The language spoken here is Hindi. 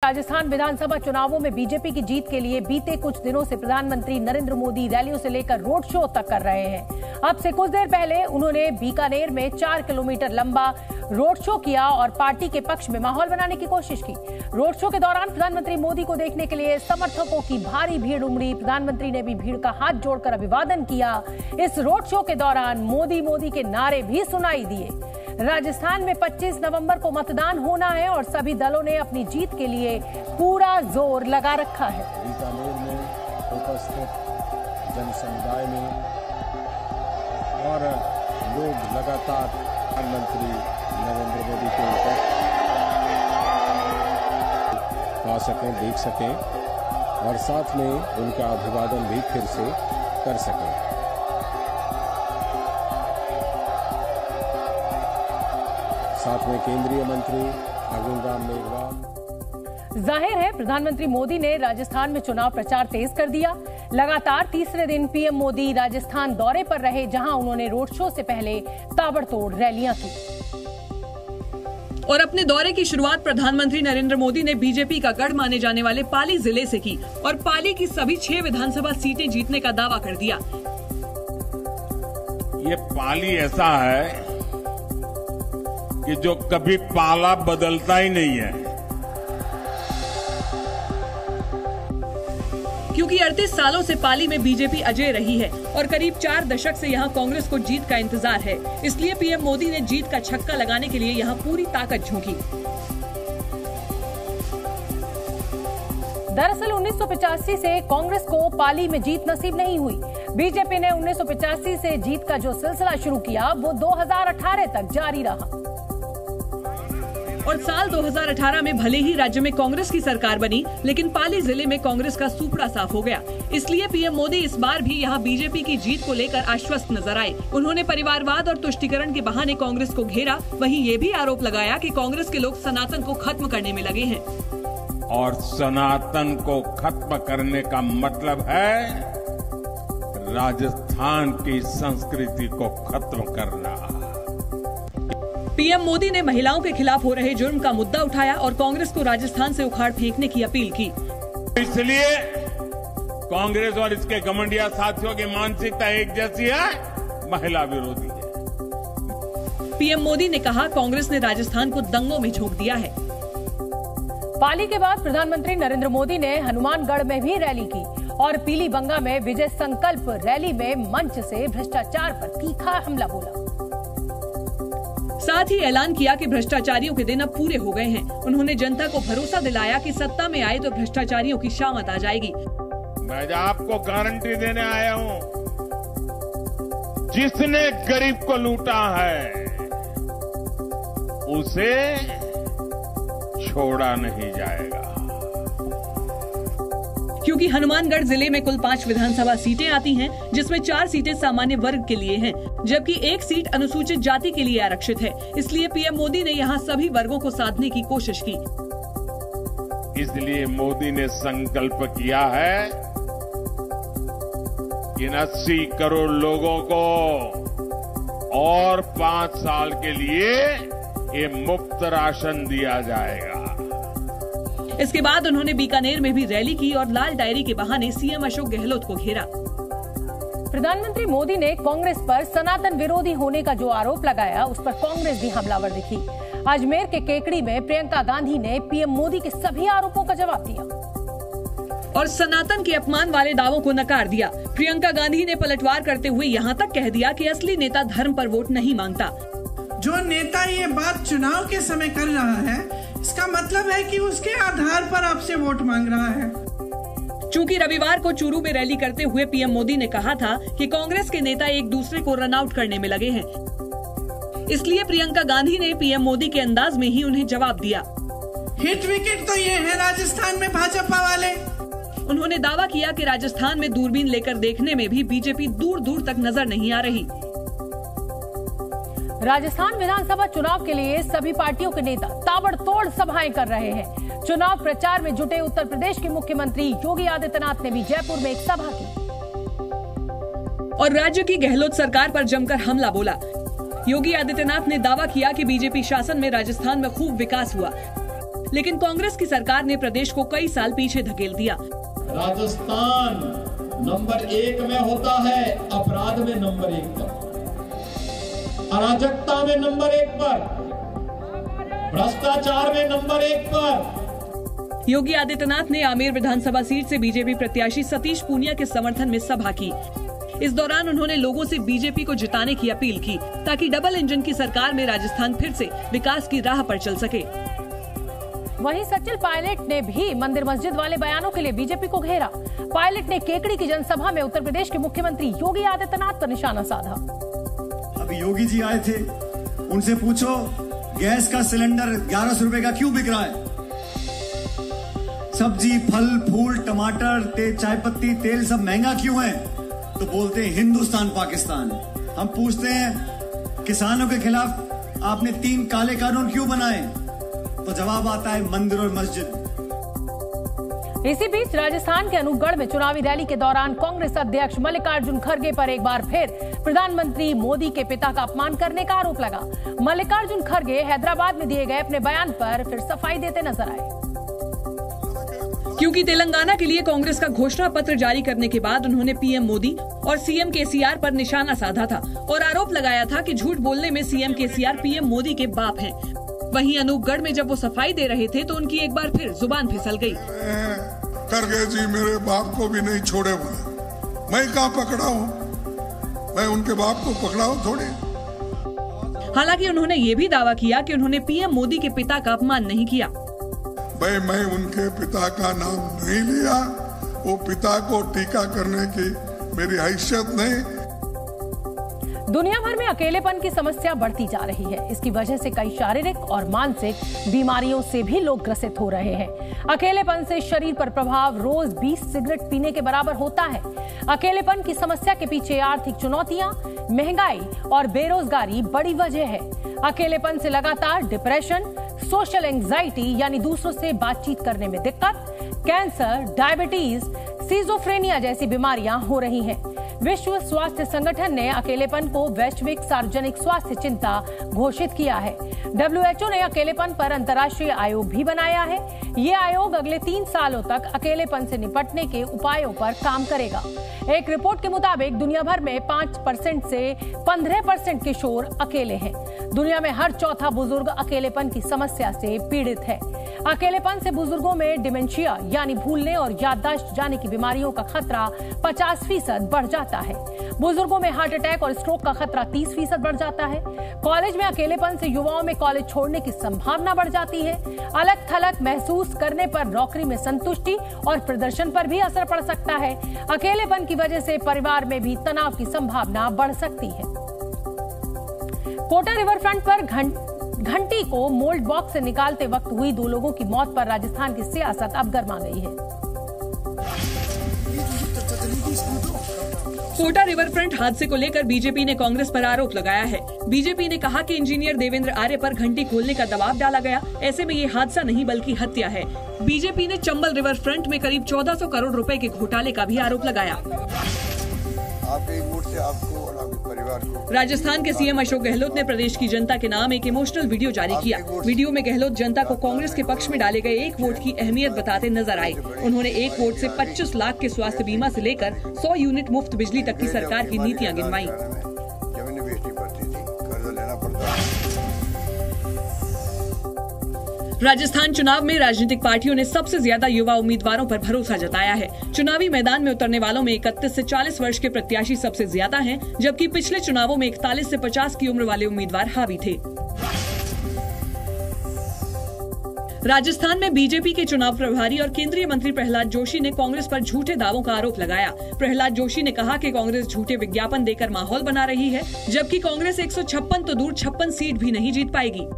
राजस्थान विधानसभा चुनावों में बीजेपी की जीत के लिए बीते कुछ दिनों से प्रधानमंत्री नरेंद्र मोदी रैलियों से लेकर रोड शो तक कर रहे हैं। अब से कुछ देर पहले उन्होंने बीकानेर में 4 किलोमीटर लंबा रोड शो किया और पार्टी के पक्ष में माहौल बनाने की कोशिश की। रोड शो के दौरान प्रधानमंत्री मोदी को देखने के लिए समर्थकों की भारी भीड़ उमड़ी। प्रधानमंत्री ने भी भीड़ का हाथ जोड़कर अभिवादन किया। इस रोड शो के दौरान मोदी मोदी के नारे भी सुनाई दिए। राजस्थान में 25 नवंबर को मतदान होना है और सभी दलों ने अपनी जीत के लिए पूरा जोर लगा रखा है। बीकानेर में उपस्थित जन समुदाय में और लोग लगातार प्रधानमंत्री नरेंद्र मोदी के ऊपर पा सकें, देख सकें और साथ में उनका अभिवादन भी फिर से कर सकें। साथ में केंद्रीय मंत्री अर्जुन राम मेघवाल। जाहिर है प्रधानमंत्री मोदी ने राजस्थान में चुनाव प्रचार तेज कर दिया। लगातार तीसरे दिन पीएम मोदी राजस्थान दौरे पर रहे, जहां उन्होंने रोड शो से पहले ताबड़तोड़ रैलियां की। और अपने दौरे की शुरुआत प्रधानमंत्री नरेंद्र मोदी ने बीजेपी का गढ़ माने जाने वाले पाली जिले से की और पाली की सभी 6 विधानसभा सीटें जीतने का दावा कर दिया। ये पाली ऐसा है कि जो कभी पाला बदलता ही नहीं है, क्योंकि 38 सालों से पाली में बीजेपी अजय रही है और करीब 4 दशक से यहां कांग्रेस को जीत का इंतजार है। इसलिए पीएम मोदी ने जीत का छक्का लगाने के लिए यहां पूरी ताकत झोंकी। दरअसल 1985 से कांग्रेस को पाली में जीत नसीब नहीं हुई। बीजेपी ने 1985 से जीत का जो सिलसिला शुरू किया वो 2018 तक जारी रहा और साल 2018 में भले ही राज्य में कांग्रेस की सरकार बनी, लेकिन पाली जिले में कांग्रेस का सूपड़ा साफ हो गया। इसलिए पीएम मोदी इस बार भी यहां बीजेपी की जीत को लेकर आश्वस्त नजर आए। उन्होंने परिवारवाद और तुष्टीकरण के बहाने कांग्रेस को घेरा। वहीं ये भी आरोप लगाया कि कांग्रेस के लोग सनातन को खत्म करने में लगे हैं। और सनातन को खत्म करने का मतलब है राजस्थान की संस्कृति को खत्म करना। पीएम मोदी ने महिलाओं के खिलाफ हो रहे जुर्म का मुद्दा उठाया और कांग्रेस को राजस्थान से उखाड़ फेंकने की अपील की। इसलिए कांग्रेस और इसके घमंडिया साथियों की मानसिकता एक जैसी है, महिला विरोधी है। पीएम मोदी ने कहा कांग्रेस ने राजस्थान को दंगों में झोंक दिया है। पाली के बाद प्रधानमंत्री नरेंद्र मोदी ने हनुमानगढ़ में भी रैली की और पीलीबंगा में विजय संकल्प रैली में मंच से भ्रष्टाचार पर तीखा हमला बोला। साथ ही ऐलान किया कि भ्रष्टाचारियों के दिन अब पूरे हो गए हैं। उन्होंने जनता को भरोसा दिलाया कि सत्ता में आए तो भ्रष्टाचारियों की शामत आ जाएगी। मैं आपको गारंटी देने आया हूं, जिसने गरीब को लूटा है उसे छोड़ा नहीं जाएगा। क्योंकि हनुमानगढ़ जिले में कुल 5 विधानसभा सीटें आती हैं, जिसमें 4 सीटें सामान्य वर्ग के लिए हैं, जबकि 1 सीट अनुसूचित जाति के लिए आरक्षित है। इसलिए पीएम मोदी ने यहां सभी वर्गों को साधने की कोशिश की। इसलिए मोदी ने संकल्प किया है कि 80 करोड़ लोगों को और 5 साल के लिए ये मुफ्त राशन दिया जाएगा। इसके बाद उन्होंने बीकानेर में भी रैली की और लाल डायरी के बहाने सीएम अशोक गहलोत को घेरा। प्रधानमंत्री मोदी ने कांग्रेस पर सनातन विरोधी होने का जो आरोप लगाया, उस पर कांग्रेस भी हमलावर दिखी। अजमेर के केकड़ी में प्रियंका गांधी ने पीएम मोदी के सभी आरोपों का जवाब दिया और सनातन के अपमान वाले दावों को नकार दिया। प्रियंका गांधी ने पलटवार करते हुए यहाँ तक कह दिया कि असली नेता धर्म पर वोट नहीं मांगता। जो नेता ये बात चुनाव के समय कर रहा है, इसका मतलब है कि उसके आधार पर आपसे वोट मांग रहा है। चूंकि रविवार को चूरू में रैली करते हुए पीएम मोदी ने कहा था कि कांग्रेस के नेता एक दूसरे को रन आउट करने में लगे हैं, इसलिए प्रियंका गांधी ने पीएम मोदी के अंदाज में ही उन्हें जवाब दिया। हिट विकेट तो ये है राजस्थान में भाजपा वाले। उन्होंने दावा किया कि राजस्थान में दूरबीन लेकर देखने में भी बीजेपी दूर दूर तक नजर नहीं आ रही। राजस्थान विधानसभा चुनाव के लिए सभी पार्टियों के नेता ताबड़तोड़ सभाएं कर रहे हैं। चुनाव प्रचार में जुटे उत्तर प्रदेश के मुख्यमंत्री योगी आदित्यनाथ ने भी जयपुर में एक सभा की और राज्य की गहलोत सरकार पर जमकर हमला बोला। योगी आदित्यनाथ ने दावा किया कि बीजेपी शासन में राजस्थान में खूब विकास हुआ। लेकिन कांग्रेस की सरकार ने प्रदेश को कई साल पीछे धकेल दिया। राजस्थान नंबर 1 में होता है, अपराध में नंबर 1 पर, अराजकता में नंबर 1 पर, भ्रष्टाचार में नंबर 1 पर। योगी आदित्यनाथ ने आमेर विधानसभा सीट से बीजेपी प्रत्याशी सतीश पूनिया के समर्थन में सभा की। इस दौरान उन्होंने लोगों से बीजेपी को जिताने की अपील की ताकि डबल इंजन की सरकार में राजस्थान फिर से विकास की राह पर चल सके। वहीं सचिन पायलट ने भी मंदिर मस्जिद वाले बयानों के लिए बीजेपी को घेरा। पायलट ने केकड़ी की जनसभा में उत्तर प्रदेश के मुख्यमंत्री योगी आदित्यनाथ पर निशाना साधा। अभी योगी जी आए थे, उनसे पूछो गैस का सिलेंडर 1100 रुपए का क्यों बिक रहा है? सब्जी, फल, फूल, टमाटर, चाय पत्ती, तेल सब महंगा क्यों है? तो बोलते हैं हिंदुस्तान पाकिस्तान। हम पूछते हैं किसानों के खिलाफ आपने 3 काले कानून क्यों बनाए? तो जवाब आता है मंदिर और मस्जिद। इसी बीच राजस्थान के अनूपगढ़ में चुनावी रैली के दौरान कांग्रेस अध्यक्ष मल्लिकार्जुन खड़गे पर एक बार फिर प्रधानमंत्री मोदी के पिता का अपमान करने का आरोप लगा। मल्लिकार्जुन खड़गे हैदराबाद में दिए गए अपने बयान पर फिर सफाई देते नजर आए। क्योंकि तेलंगाना के लिए कांग्रेस का घोषणा पत्र जारी करने के बाद उन्होंने पीएम मोदी और सीएम केसीआर पर निशाना साधा था और आरोप लगाया था कि झूठ बोलने में सीएम केसीआर पीएम मोदी के बाप हैं। वहीं अनूपगढ़ में जब वो सफाई दे रहे थे तो उनकी एक बार फिर जुबान फिसल गई। खड़गे जी मेरे बाप को भी नहीं छोड़े हुए, मैं कहाँ पकड़ा हूँ? मैं उनके बाप को पकड़ा हूँ थोड़ी। हालांकि उन्होंने ये भी दावा किया कि उन्होंने पीएम मोदी के पिता का अपमान नहीं किया। भाई मैं उनके पिता का नाम नहीं लिया, वो पिता को टीका करने की मेरी हैसियत नहीं। दुनिया भर में अकेलेपन की समस्या बढ़ती जा रही है। इसकी वजह से कई शारीरिक और मानसिक बीमारियों से भी लोग ग्रसित हो रहे हैं। अकेलेपन से शरीर पर प्रभाव रोज 20 सिगरेट पीने के बराबर होता है। अकेलेपन की समस्या के पीछे आर्थिक चुनौतियां, महंगाई और बेरोजगारी बड़ी वजह है। अकेलेपन से लगातार डिप्रेशन, सोशल एंजाइटी यानी दूसरों से बातचीत करने में दिक्कत, कैंसर, डायबिटीज, सिजोफ्रेनिया जैसी बीमारियां हो रही हैं। विश्व स्वास्थ्य संगठन ने अकेलेपन को वैश्विक सार्वजनिक स्वास्थ्य चिंता घोषित किया है। WHO ने अकेलेपन पर अंतर्राष्ट्रीय आयोग भी बनाया है। ये आयोग अगले 3 सालों तक अकेलेपन से निपटने के उपायों पर काम करेगा। एक रिपोर्ट के मुताबिक दुनिया भर में 5% से 15% किशोर अकेले हैं। दुनिया में हर चौथा बुजुर्ग अकेलेपन की समस्या से पीड़ित है। अकेलेपन से बुजुर्गों में डिमेंशिया यानी भूलने और याददाश्त जाने की बीमारियों का खतरा 50% बढ़ जाता है। बुजुर्गों में हार्ट अटैक और स्ट्रोक का खतरा 30% बढ़ जाता है। कॉलेज में अकेलेपन से युवाओं में कॉलेज छोड़ने की संभावना बढ़ जाती है। अलग थलग महसूस करने पर नौकरी में संतुष्टि और प्रदर्शन पर भी असर पड़ सकता है। अकेलेपन की वजह से परिवार में भी तनाव की संभावना बढ़ सकती है। कोटा रिवर फ्रंट पर घंटी को मोल्ड बॉक्स से निकालते वक्त हुई 2 लोगों की मौत पर राजस्थान की सियासत अब गर्मा गई है। कोटा रिवर फ्रंट हादसे को लेकर बीजेपी ने कांग्रेस पर आरोप लगाया है। बीजेपी ने कहा कि इंजीनियर देवेंद्र आर्य पर घंटी खोलने का दबाव डाला गया। ऐसे में ये हादसा नहीं बल्कि हत्या है। बीजेपी ने चंबल रिवर फ्रंट में करीब 1400 करोड़ रुपए के घोटाले का भी आरोप लगाया। राजस्थान के सीएम अशोक गहलोत ने प्रदेश की जनता के नाम एक इमोशनल वीडियो जारी किया। वीडियो में गहलोत जनता को कांग्रेस के पक्ष में डाले गए 1 वोट की अहमियत बताते नजर आए। उन्होंने 1 वोट से 25 लाख के स्वास्थ्य बीमा से लेकर 100 यूनिट मुफ्त बिजली तक की सरकार की नीतियां गिनवाई। राजस्थान चुनाव में राजनीतिक पार्टियों ने सबसे ज्यादा युवा उम्मीदवारों पर भरोसा जताया है। चुनावी मैदान में उतरने वालों में 31 से 40 वर्ष के प्रत्याशी सबसे ज्यादा हैं, जबकि पिछले चुनावों में 41 से 50 की उम्र वाले उम्मीदवार हावी थे। राजस्थान में बीजेपी के चुनाव प्रभारी और केंद्रीय मंत्री प्रहलाद जोशी ने कांग्रेस पर झूठे दावों का आरोप लगाया। प्रहलाद जोशी ने कहा कि कांग्रेस झूठे विज्ञापन देकर माहौल बना रही है, जबकि कांग्रेस 156 तो दूर 56 सीट भी नहीं जीत पाएगी।